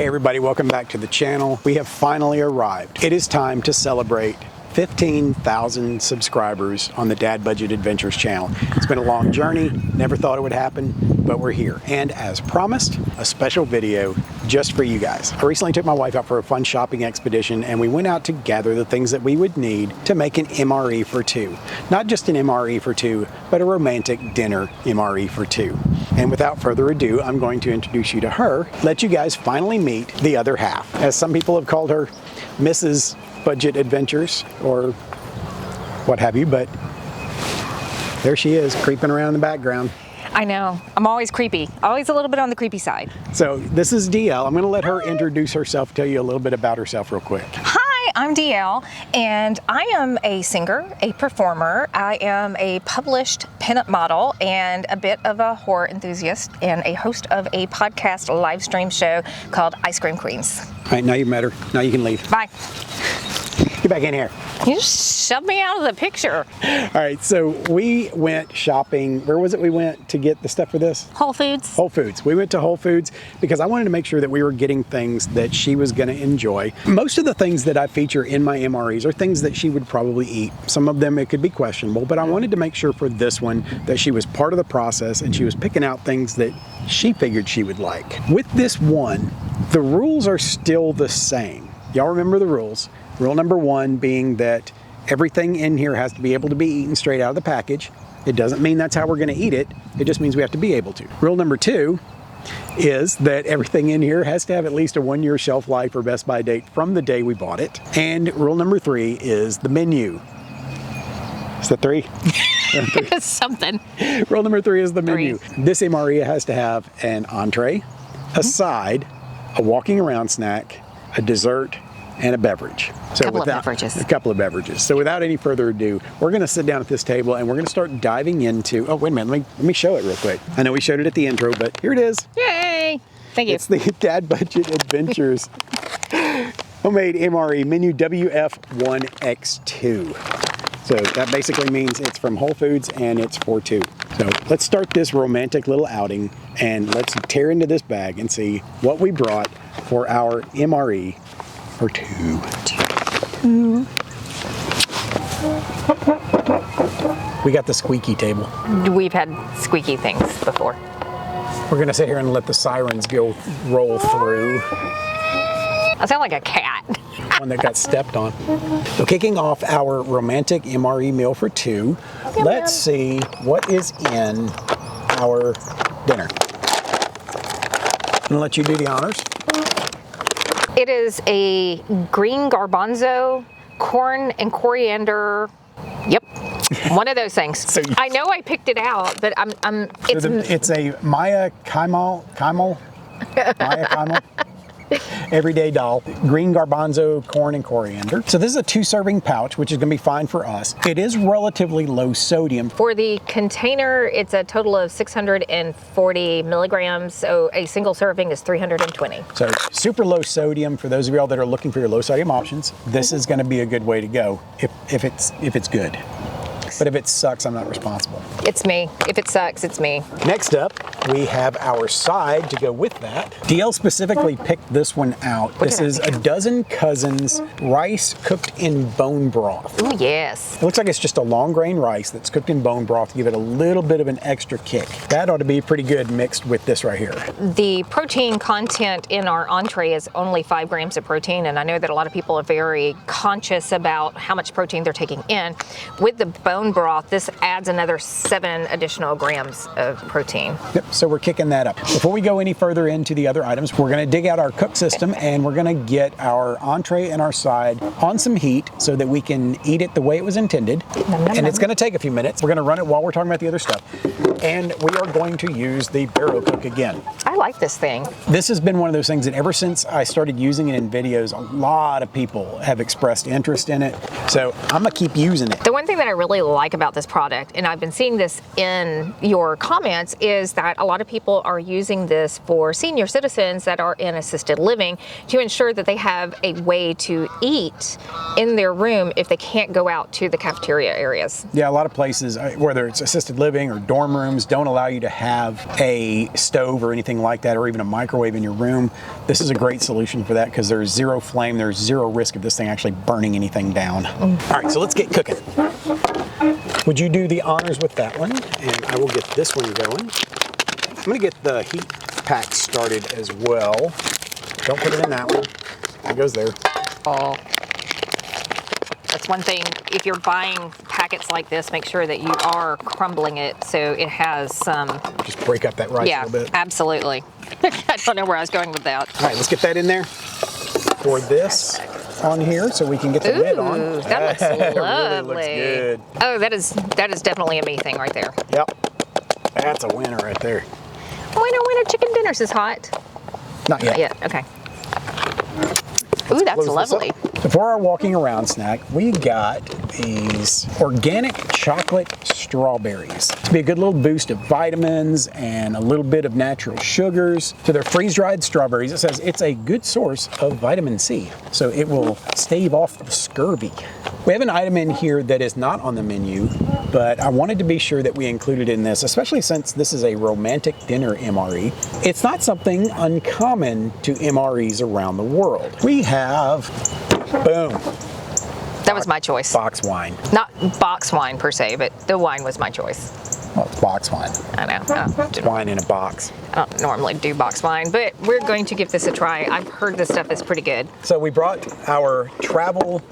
Hey everybody, welcome back to the channel. We have finally arrived. It is time to celebrate 15,000 subscribers on the Dad Budget Adventures channel. It's been a long journey, never thought it would happen, but we're here. And as promised, a special video just for you guys. I recently took my wife out for a fun shopping expedition and we went out to gather the things that we would need to make an MRE for two. Not just an MRE for two, but a romantic dinner MRE for two. And without further ado, I'm going to introduce you to her, let you guys finally meet the other half. As some people have called her, Mrs. Budget Adventures or what have you, but there she is creeping around in the background. I know, I'm always creepy, always a little bit on the creepy side. So this is DL. I'm going to let her introduce herself, tell you a little bit about herself real quick. Hi, I'm DL and I am a singer, a performer. I am a published pinup model and a bit of a horror enthusiast and a host of a podcast live stream show called Ice Cream Queens. All right, now you met her. Now you can leave. Bye. Get back in here. You just shoved me out of the picture. All right, so we went shopping. Where was it we went to get the stuff for this? Whole Foods. Whole Foods. We went to Whole Foods because I wanted to make sure that we were getting things that she was going to enjoy. Most of the things that I feature in my MREs are things that she would probably eat. Some of them it could be questionable, but I wanted to make sure for this one that she was part of the process and she was picking out things that she figured she would like. With this one, the rules are still the same. Y'all remember the rules. Rule number one being that everything in here has to be able to be eaten straight out of the package. It doesn't mean that's how we're going to eat it. It just means we have to be able to. Rule number two is that everything in here has to have at least a 1-year shelf life or best by date from the day we bought it. And rule number three is the menu. Is that three? Something. Rule number three is the menu. Three. This MRE has to have an entree, a side, a walking around snack, a dessert, and a beverage. So couple of beverages. A couple of beverages. So without any further ado, we're going to sit down at this table and we're going to start diving into, oh, wait a minute, let me show it real quick. I know we showed it at the intro, but here it is. Yay! Thank you. It's the Dad Budget Adventures homemade MRE menu WF1X2. So that basically means it's from Whole Foods and it's for two. So let's start this romantic little outing and let's tear into this bag and see what we brought for our MRE for two. We got the squeaky table. We've had squeaky things before. We're gonna sit here and let the sirens roll through. I sound like a cat. One that got stepped on. So kicking off our romantic MRE meal for two, let's see what is in our dinner. I'm gonna let you do the honors. It is a green garbanzo, corn and coriander. Yep, one of those things. So I know I picked it out, but it's a Maya Kaimal. Everyday doll, green garbanzo, corn, and coriander. So this is a 2-serving pouch, which is going to be fine for us. It is relatively low sodium. For the container, it's a total of 640 milligrams, so a single serving is 320. So super low sodium for those of y'all that are looking for your low sodium options. This is going to be a good way to go if it's good. But if it sucks, I'm not responsible. It's me. If it sucks, it's me. Next up, we have our side to go with that. DL specifically picked this one out. This is a Dozen Cousins rice cooked in bone broth. Ooh, yes. It looks like it's just a long grain rice that's cooked in bone broth to give it a little bit of an extra kick. That ought to be pretty good mixed with this right here. The protein content in our entree is only 5 grams of protein, and I know that a lot of people are very conscious about how much protein they're taking in. With the bone broth, this adds another 7 additional grams of protein. Yep, so we're kicking that up. Before we go any further into the other items, we're gonna dig out our cook system and we're gonna get our entree and our side on some heat so that we can eat it the way it was intended. And it's gonna take a few minutes. We're gonna run it while we're talking about the other stuff. And we are going to use the barrel cook again. I like this thing. This has been one of those things that ever since I started using it in videos, a lot of people have expressed interest in it. So I'm gonna keep using it. The one thing that I really like about this product, and I've been seeing this in your comments, is that a lot of people are using this for senior citizens that are in assisted living to ensure that they have a way to eat in their room if they can't go out to the cafeteria areas. Yeah, a lot of places, whether it's assisted living or dorm rooms, don't allow you to have a stove or anything like that, or even a microwave in your room. This is a great solution for that because there's zero flame, there's zero risk of this thing actually burning anything down. All right, so let's get cooking. Would you do the honors with that one? And I will get this one going. I'm gonna get the heat pack started as well. Don't put it in that one. It goes there. Oh, that's one thing. If you're buying packets like this, make sure that you are crumbling it so it has some. Just break up that rice a little bit. Absolutely. I don't know where I was going with that. All right, let's get that in there. Pour this on here so we can get the lid on. That looks lovely. Really looks good. Oh, that is definitely a me thing right there. Yep. That's a winner right there. Winner, chicken dinners is hot. Not yet. Not yet, okay. Ooh, that's lovely. For our walking around snack, we got these organic chocolate strawberries. To be a good little boost of vitamins and a little bit of natural sugars. So they're freeze-dried strawberries. It says it's a good source of vitamin C, so it will stave off the scurvy. We have an item in here that is not on the menu, but I wanted to be sure that we included in this, especially since this is a romantic dinner MRE. It's not something uncommon to MREs around the world. We have, boom. That was my choice. Box wine. Not box wine per se, but the wine was my choice. Well, it's box wine. I know. It's wine in a box. I don't normally do box wine, but we're going to give this a try. I've heard this stuff is pretty good. So we brought our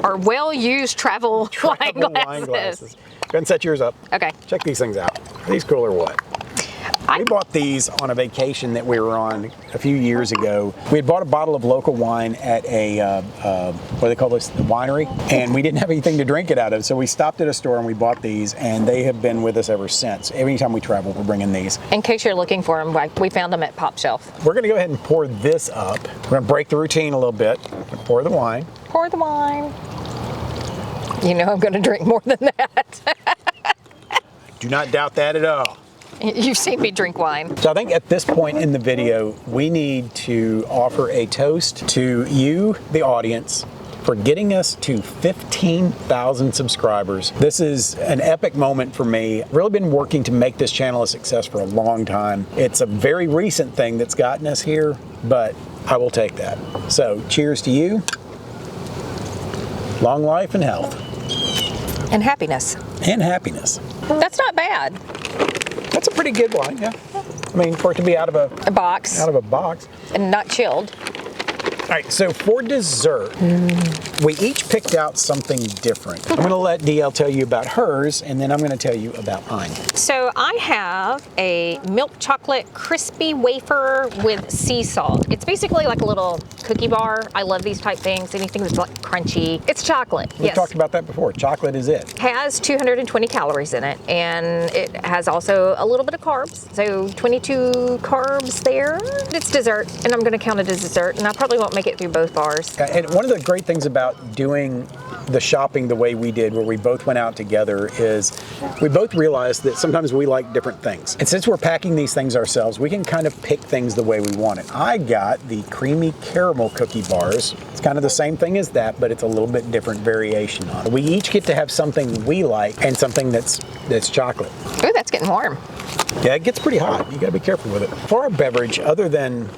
Our well-used travel wine wine glasses. glasses. Go ahead and set yours up. Okay. Check these things out. Are these cool or what? We bought these on a vacation that we were on a few years ago. We had bought a bottle of local wine at a, what do they call this, the winery, and we didn't have anything to drink it out of, so we stopped at a store and we bought these, and they have been with us ever since. Every time we travel, we're bringing these. In case you're looking for them, we found them at Pop Shelf. We're gonna go ahead and pour this up. We're gonna break the routine a little bit. Pour the wine. Pour the wine. You know I'm gonna drink more than that. Do not doubt that at all. You've seen me drink wine. So I think at this point in the video, we need to offer a toast to you, the audience, for getting us to 15,000 subscribers. This is an epic moment for me. I've really been working to make this channel a success for a long time. It's a very recent thing that's gotten us here, but I will take that. So cheers to you. Long life and health. And happiness. And happiness. That's not bad. That's a pretty good wine, yeah. I mean, for it to be out of a box. Out of a box. And not chilled. All right, so for dessert, we each picked out something different. I'm gonna let DL tell you about hers, and then I'm gonna tell you about mine. So I have a milk chocolate crispy wafer with sea salt. It's basically like a little cookie bar. I love these type things, anything that's like crunchy. It's chocolate, We've talked about that before. Chocolate is it. Has 220 calories in it, and it has also a little bit of carbs. So 22 carbs there. It's dessert, and I'm gonna count it as dessert, and I probably won't make it through both bars. And one of the great things about doing the shopping the way we did, where we both went out together, is we both realized that sometimes we like different things. And since we're packing these things ourselves, we can kind of pick things the way we want it. I got the creamy caramel cookie bars. It's kind of the same thing as that, but it's a little bit different variation on it. We each get to have something we like and something that's chocolate. Ooh, that's getting warm. Yeah, it gets pretty hot. You gotta be careful with it. For our beverage, other than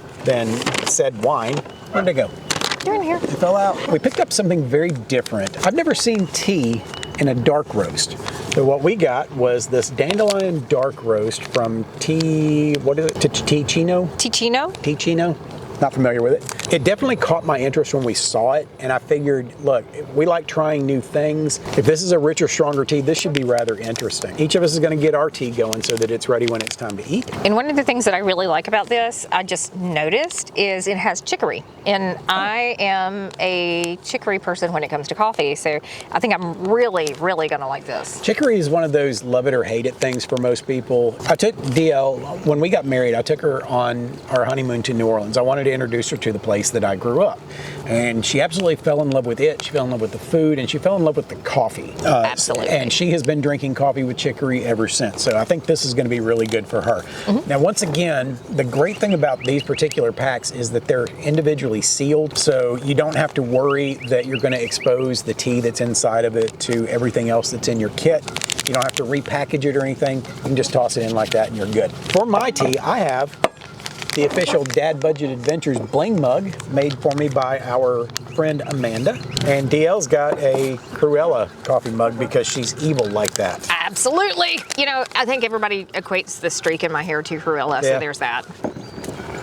said wine, where'd they go? They're in here. They fell out. We picked up something very different. I've never seen tea in a dark roast. So what we got was this dandelion dark roast from Ticino? Ticino. Not familiar with it. It definitely caught my interest when we saw it, and I figured, look, we like trying new things. If this is a richer, stronger tea, this should be rather interesting. Each of us is going to get our tea going so that it's ready when it's time to eat. And one of the things that I really like about this, I just noticed, is it has chicory. And I am a chicory person when it comes to coffee, so I think I'm really, really going to like this. Chicory is one of those love it or hate it things for most people. I took DL, when we got married, I took her on our honeymoon to New Orleans. I wanted to to introduce her to the place that I grew up. And she absolutely fell in love with it. She fell in love with the food, and she fell in love with the coffee. Absolutely. And she has been drinking coffee with chicory ever since. So I think this is going to be really good for her. Now, once again, the great thing about these particular packs is that they're individually sealed. So you don't have to worry that you're going to expose the tea that's inside of it to everything else that's in your kit. You don't have to repackage it or anything. You can just toss it in like that and you're good. For my tea, I have the official Dad Budget Adventures bling mug made for me by our friend Amanda. And DL's got a Cruella coffee mug because she's evil like that. Absolutely. You know, I think everybody equates the streak in my hair to Cruella, so there's that.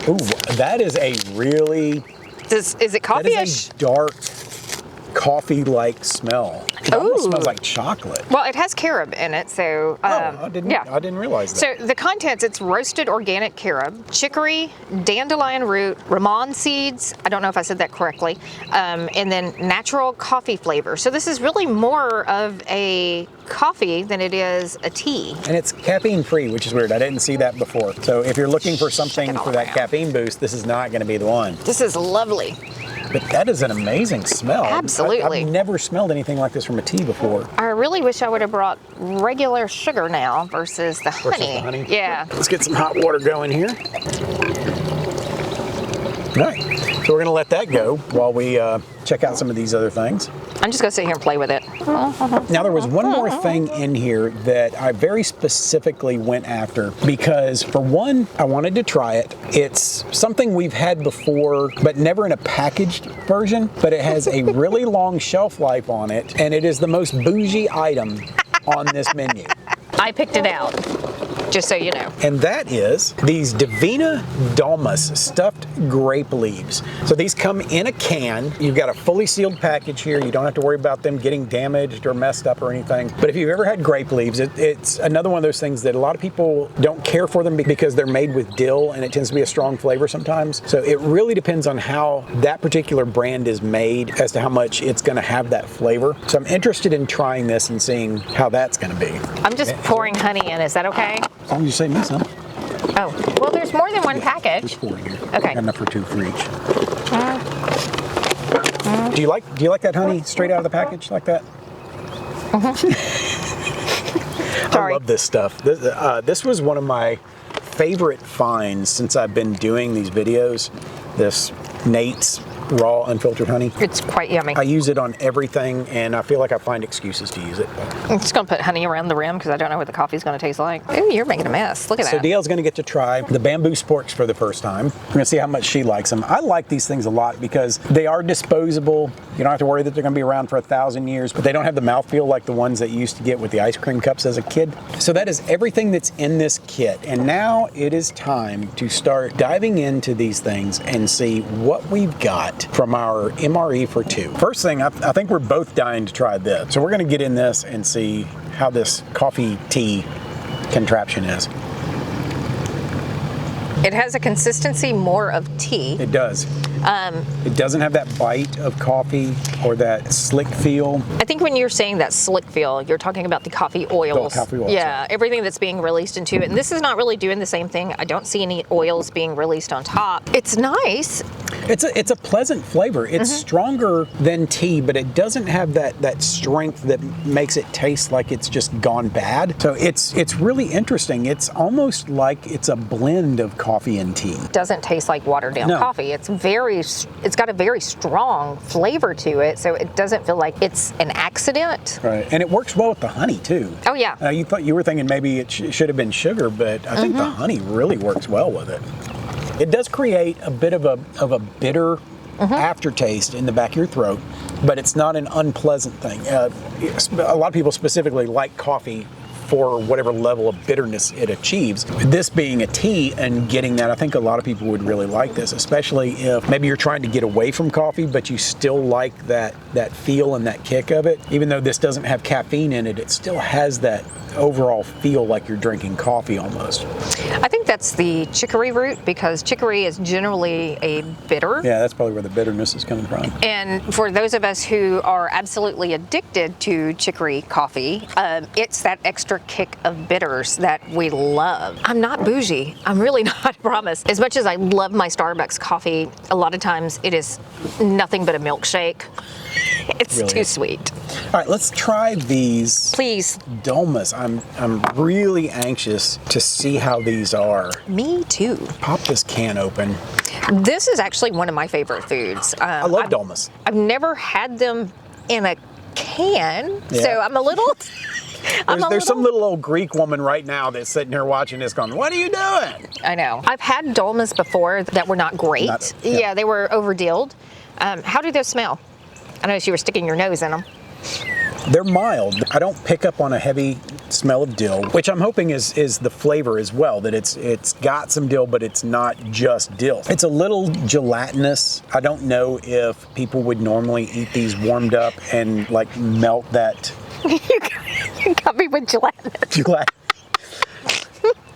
Ooh, that is a really... Is it coffee-ish? That is a dark, coffee-like smell. It almost smells like chocolate. Well, it has carob in it, so I didn't realize that. So the contents, it's roasted organic carob, chicory, dandelion root, ramon seeds, I don't know if I said that correctly, and then natural coffee flavor. So this is really more of a coffee than it is a tea. And it's caffeine free, which is weird. I didn't see that before. So if you're looking for something for that caffeine boost, this is not going to be the one. This is lovely. But that is an amazing smell. Absolutely. I've never smelled anything like this from a tea before. I really wish I would have brought regular sugar now versus the honey. Yeah. Let's get some hot water going here. All right, so we're gonna let that go while we check out some of these other things. I'm just gonna sit here and play with it. Now there was one more thing in here that I very specifically went after because for one, I wanted to try it. It's something we've had before, but never in a packaged version, but it has a really long shelf life on it, and it is the most bougie item on this menu. I picked it out, just so you know. And that is these Divina Domus stuffed grape leaves. So these come in a can. You've got a fully sealed package here. You don't have to worry about them getting damaged or messed up or anything. But if you've ever had grape leaves, it's another one of those things that a lot of people don't care for them because they're made with dill and it tends to be a strong flavor sometimes. So it really depends on how that particular brand is made as to how much it's going to have that flavor. So I'm interested in trying this and seeing how that's going to be. I'm just pouring honey in. Is that okay? As long as you say me some. Oh, well, there's more than one package. There's 4 here. Okay. Got enough for 2 for each. Do you like that honey straight out of the package like that? Sorry. I love this stuff. This was one of my favorite finds since I've been doing these videos. This Nate's raw unfiltered honey. It's quite yummy. I use it on everything, and I feel like I find excuses to use it. I'm just going to put honey around the rim because I don't know what the coffee's going to taste like. Ooh, you're making a mess. Look at that. So DL's going to get to try the bamboo sporks for the first time. We're going to see how much she likes them. I like these things a lot because they are disposable. You don't have to worry that they're going to be around for 1,000 years, but they don't have the mouthfeel like the ones that you used to get with the ice cream cups as a kid. So that is everything that's in this kit. And now it is time to start diving into these things and see what we've got from our MRE for 2. First thing, I think we're both dying to try this. So we're going to get in this and see how this coffee tea contraption is. It has a consistency more of tea. It does. It doesn't have that bite of coffee or that slick feel. I think when you're saying that slick feel, you're talking about the coffee oils. The coffee oils. Yeah, everything that's being released into it. And this is not really doing the same thing. I don't see any oils being released on top. It's nice. It's a pleasant flavor. It's stronger than tea, but it doesn't have that strength that makes it taste like it's just gone bad. So it's really interesting. It's almost like it's a blend of coffee and tea. It doesn't taste like watered down coffee. It's got a very strong flavor to it, so it doesn't feel like it's an accident. Right, and it works well with the honey too. Oh yeah. You were thinking maybe it should have been sugar, but I think the honey really works well with it. It does create a bit of a bitter aftertaste in the back of your throat, but it's not an unpleasant thing. A lot of people specifically like coffee for whatever level of bitterness it achieves. This being a tea and getting that, I think a lot of people would really like this, especially if maybe you're trying to get away from coffee, but you still like that feel and that kick of it. Even though this doesn't have caffeine in it, it still has that overall feel like you're drinking coffee almost. I think that's the chicory root because chicory is generally a bitter. Yeah, that's probably where the bitterness is coming from. And for those of us who are absolutely addicted to chicory coffee, it's that extra kick of bitters that we love. I'm not bougie. I'm really not, I promise. As much as I love my Starbucks coffee, a lot of times it is nothing but a milkshake. It's Really? too sweet. All right, let's try these. Please. Dolmas. I'm really anxious to see how these are. Me too. Pop this can open. This is actually one of my favorite foods. I love dolmas. I've never had them in a can, Yeah. so I'm a little. There's some little old Greek woman right now that's sitting here watching this going, what are you doing? I know. I've had dolmas before that were not great. Yeah, they were over-dilled. How do those smell? I noticed you were sticking your nose in them. They're mild. I don't pick up on a heavy smell of dill, which I'm hoping is the flavor as well, that it's got some dill, but it's not just dill. It's a little gelatinous. I don't know if people would normally eat these warmed up and like melt that. You got me with gelatinous.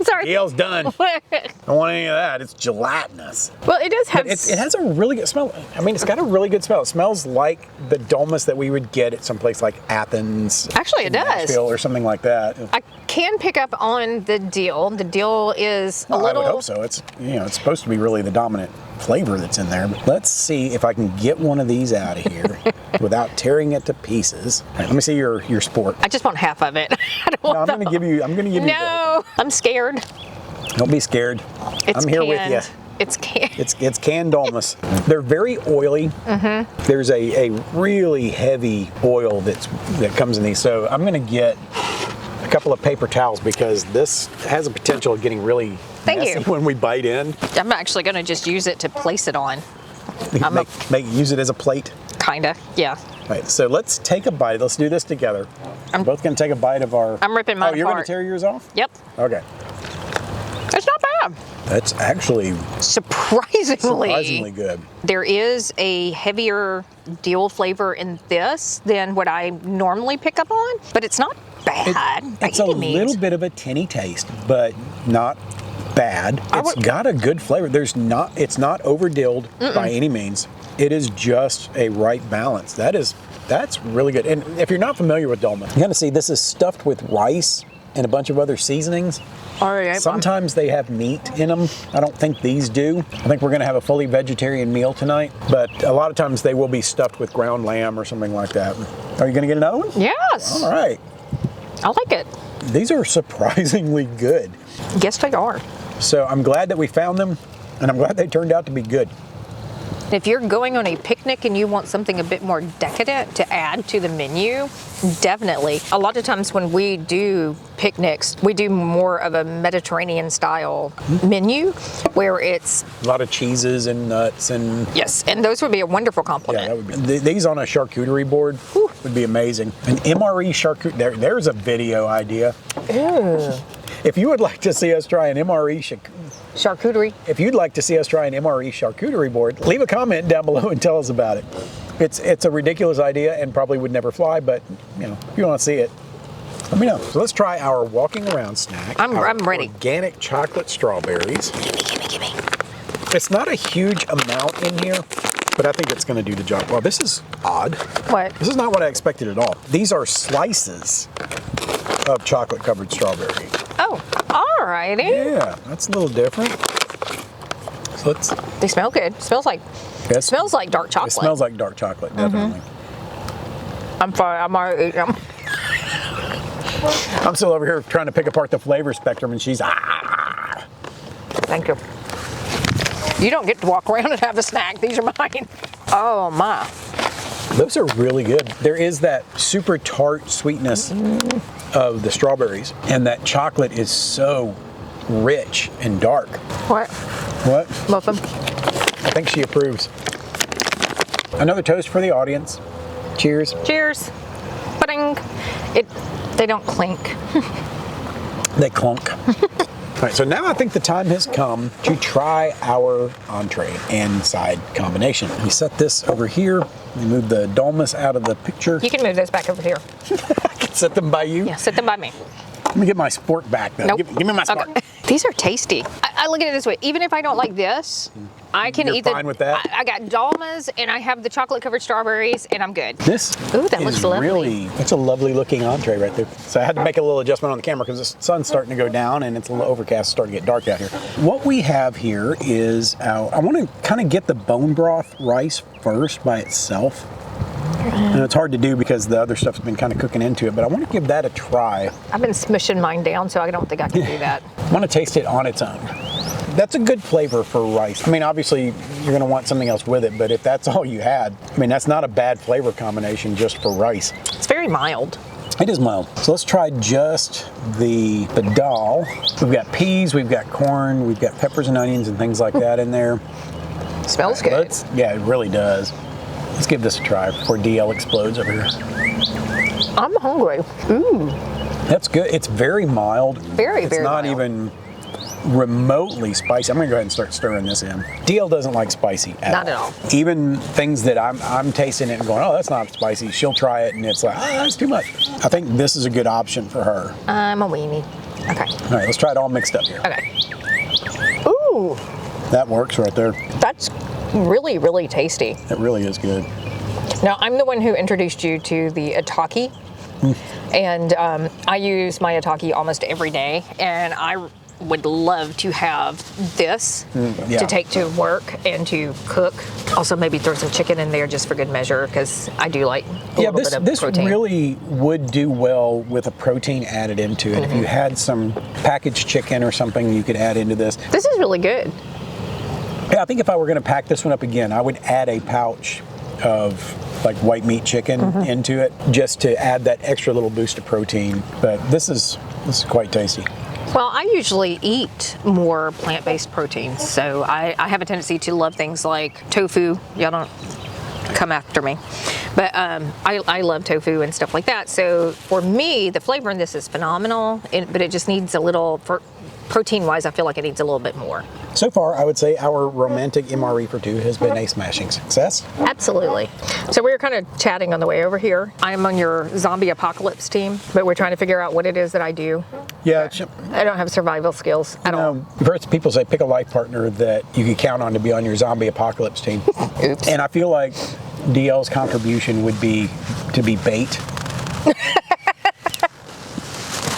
Sorry. Deal's done. I don't want any of that. It's gelatinous. Well, it does have. It has a really good smell. I mean, it's got a really good smell. It smells like the dolmas that we would get at someplace like Athens. Actually, it does. Nashville or something like that. I can pick up on the dill. The dill is a little. I would hope so. It's it's supposed to be really the dominant flavor that's in there. But let's see if I can get one of these out of here without tearing it to pieces. All right, let me see your sport. I just want half of it. I don't want I'm going to give you. No, I'm scared. Don't be scared. It's I'm here canned. with you. It's canned. It's canned dolmas. They're very oily. Mm-hmm. There's a really heavy oil that comes in these. So I'm going to get a couple of paper towels because this has a potential of getting really messy when we bite in. I'm actually going to just use it to place it on. Use it as a plate. Kinda, yeah. All right, so let's take a bite. Let's do this together. We're both going to take a bite of our. I'm ripping mine apart. Oh, you're going to tear yours off? Yep. Okay. It's not bad. That's actually surprisingly good. There is a heavier dill flavor in this than what I normally pick up on, but it's not bad. It's a little bit of a tinny taste, but not bad. It's got a good flavor. It's not over dilled by any means. It is just a right balance. That's really good. And if you're not familiar with dolma, you're gonna see this is stuffed with rice and a bunch of other seasonings. All right. Sometimes they have meat in them. I don't think these do. I think we're gonna have a fully vegetarian meal tonight, but a lot of times they will be stuffed with ground lamb or something like that. Are you gonna get another one? Yes. All right. I like it. These are surprisingly good. Yes, they are. So I'm glad that we found them, and I'm glad they turned out to be good. If you're going on a picnic and you want something a bit more decadent to add to the menu, definitely. A lot of times when we do picnics, we do more of a Mediterranean style menu where it's a lot of cheeses and nuts and yes, and those would be a wonderful complement. Yeah, that would be. These on a charcuterie board would be amazing. An MRE charcuterie. There's a video idea. Ooh. If you would like to see us try an MRE charcuterie. If you'd like to see us try an MRE charcuterie board, leave a comment down below and tell us about it. It's a ridiculous idea and probably would never fly, but if you want to see it, let me know. So let's try our walking around snack. I'm ready. Organic chocolate strawberries. Gimme. It's not a huge amount in here, but I think it's going to do the job. Well, this is odd. What? This is not what I expected at all. These are slices of chocolate covered strawberry. Oh, alrighty. Yeah, that's a little different. So they smell good. Smells like dark chocolate. It smells like dark chocolate, definitely. I'm sorry, I'm already eating them. I'm still over here trying to pick apart the flavor spectrum, and she's Thank you. You don't get to walk around and have a snack. These are mine. Oh my. Those are really good. There is that super tart sweetness of the strawberries, and that chocolate is so rich and dark. What? Muffin. I think she approves. Another toast for the audience. Cheers. Cheers. Pudding. They don't clink. They clunk. All right, so now I think the time has come to try our entree and side combination. We set this over here. We move the dolmas out of the picture. You can move those back over here. I can set them by you? Yeah, set them by me. Let me get my sport back, though. Nope. Give me my sport. Okay. These are tasty. I look at it this way. Even if I don't like this, I can You're eat fine with that? I got dolmas and I have the chocolate covered strawberries and I'm good. This Ooh, that looks is lovely. really, it's a lovely looking entree right there. So I had to make a little adjustment on the camera because the sun's starting to go down and it's a little overcast, starting to get dark out here. What we have here is, I want to kind of get the bone broth rice first by itself. And it's hard to do because the other stuff's been kind of cooking into it, but I want to give that a try. I've been smushing mine down, so I don't think I can do that. I want to taste it on its own. That's a good flavor for rice. I mean, obviously, you're going to want something else with it, but if that's all you had, I mean, that's not a bad flavor combination just for rice. It's very mild. It is mild. So let's try just the dal. We've got peas, we've got corn, we've got peppers and onions and things like that in there. Smells good. Yeah, it really does. Let's give this a try before DL explodes over here. I'm hungry. Ooh. That's good. It's very mild. Very, very mild. It's not mild. even remotely spicy. I'm gonna go ahead and start stirring this in. DL doesn't like spicy Not at all. Even things that I'm tasting it and going, oh, that's not spicy. She'll try it and it's like, oh, that's too much. I think this is a good option for her. I'm a weenie. Okay. All right, let's try it all mixed up here. Okay. Ooh, That works right there. that's really, really tasty. It really is good. Now, I'm the one who introduced you to the Ataki, and I use my Ataki almost every day, and I would love to have this yeah. to take to work and to cook. Also, maybe throw some chicken in there just for good measure, because I do like a little bit of this protein. really would do well with a protein added into it. If you had some packaged chicken or something you could add into this. This is really good. Yeah, I think if I were going to pack this one up again, I would add a pouch of like white meat chicken into it just to add that extra little boost of protein. But this is quite tasty. Well, I usually eat more plant-based proteins, so I have a tendency to love things like tofu. Y'all don't come after me, but I love tofu and stuff like that. So for me, the flavor in this is phenomenal, but it just needs a little, protein-wise, I feel like it needs a little bit more. So far, I would say our romantic MRE for two has been a smashing success. Absolutely. So we were kind of chatting on the way over here. I'm on your zombie apocalypse team, but we're trying to figure out what it is that I do. Yeah, I don't have survival skills at all. I've heard people say pick a life partner that you can count on to be on your zombie apocalypse team. Oops. And I feel like DL's contribution would be to be bait.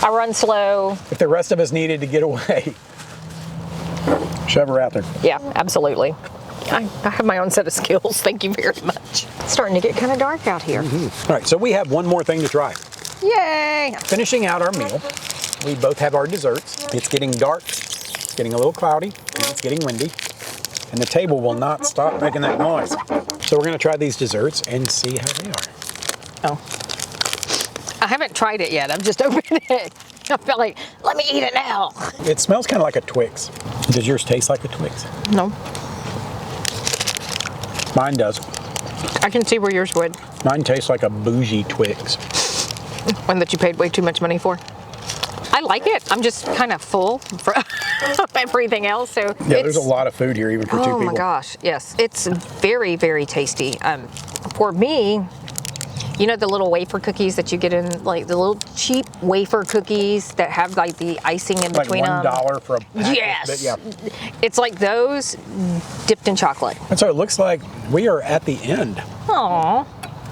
I run slow. If the rest of us needed to get away, shove her out there. Yeah, absolutely. I have my own set of skills. Thank you very much. It's starting to get kind of dark out here. All right, so we have one more thing to try. Yay! Finishing out our meal, we both have our desserts. It's getting dark, it's getting a little cloudy, and it's getting windy. And the table will not stop making that noise. So we're gonna try these desserts and see how they are. Oh. I haven't tried it yet. I've just opened it. I felt like, let me eat it now. It smells kind of like a Twix. Does yours taste like a Twix? No. Mine does. I can see where yours would. Mine tastes like a bougie Twix. One that you paid way too much money for. I like it. I'm just kind of full for everything else. So Yeah, there's a lot of food here even for two people. Oh my gosh, yes. It's very, very tasty. For me, you know the little wafer cookies that you get in, like the little cheap wafer cookies that have like the icing in Like between them? $1 for a package. Yes. But yeah. It's like those dipped in chocolate. And so it looks like we are at the end. Aww.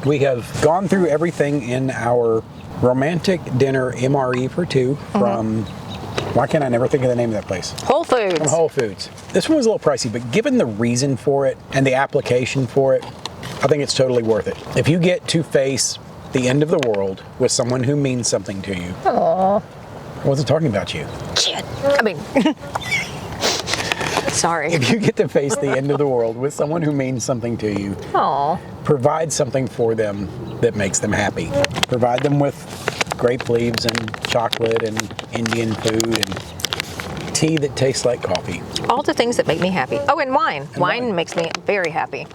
We have gone through everything in our romantic dinner MRE for two from, why can't I never think of the name of that place? Whole Foods. From Whole Foods. This one was a little pricey, but given the reason for it and the application for it, I think it's totally worth it. If you get to face the end of the world with someone who means something to you. Aww. I wasn't talking about you. Shit. I mean, sorry. If you get to face the end of the world with someone who means something to you, Aww. provide something for them that makes them happy. Provide them with grape leaves and chocolate and Indian food and tea that tastes like coffee. All the things that make me happy. Oh, and wine. Wine makes me very happy.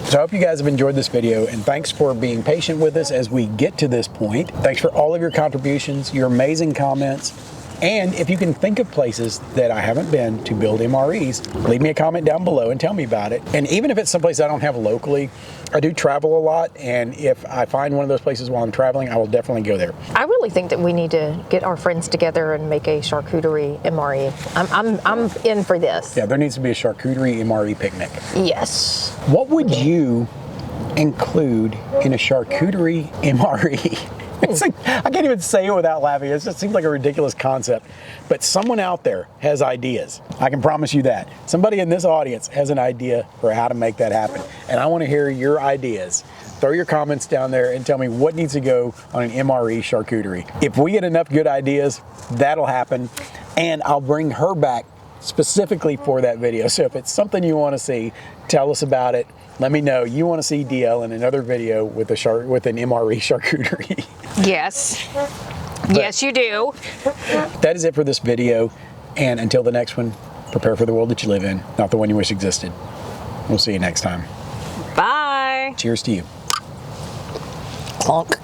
So I hope you guys have enjoyed this video, and thanks for being patient with us as we get to this point. Thanks for all of your contributions, your amazing comments, And if you can think of places that I haven't been to build MREs, leave me a comment down below and tell me about it. And even if it's someplace I don't have locally, I do travel a lot, and if I find one of those places while I'm traveling, I will definitely go there. I really think that we need to get our friends together and make a charcuterie MRE. I'm in for this. Yeah, there needs to be a charcuterie MRE picnic. Yes. What would you include in a charcuterie MRE? It's like, I can't even say it without laughing. It just seems like a ridiculous concept. But someone out there has ideas. I can promise you that. Somebody in this audience has an idea for how to make that happen. And I want to hear your ideas. Throw your comments down there and tell me what needs to go on an MRE charcuterie. If we get enough good ideas, that'll happen. And I'll bring her back specifically for that video. So if it's something you want to see, tell us about it. Let me know you want to see DL in another video with an MRE charcuterie. Yes. Yes, you do. That is it for this video. And until the next one, prepare for the world that you live in, not the one you wish existed. We'll see you next time. Bye. Cheers to you. Clunk.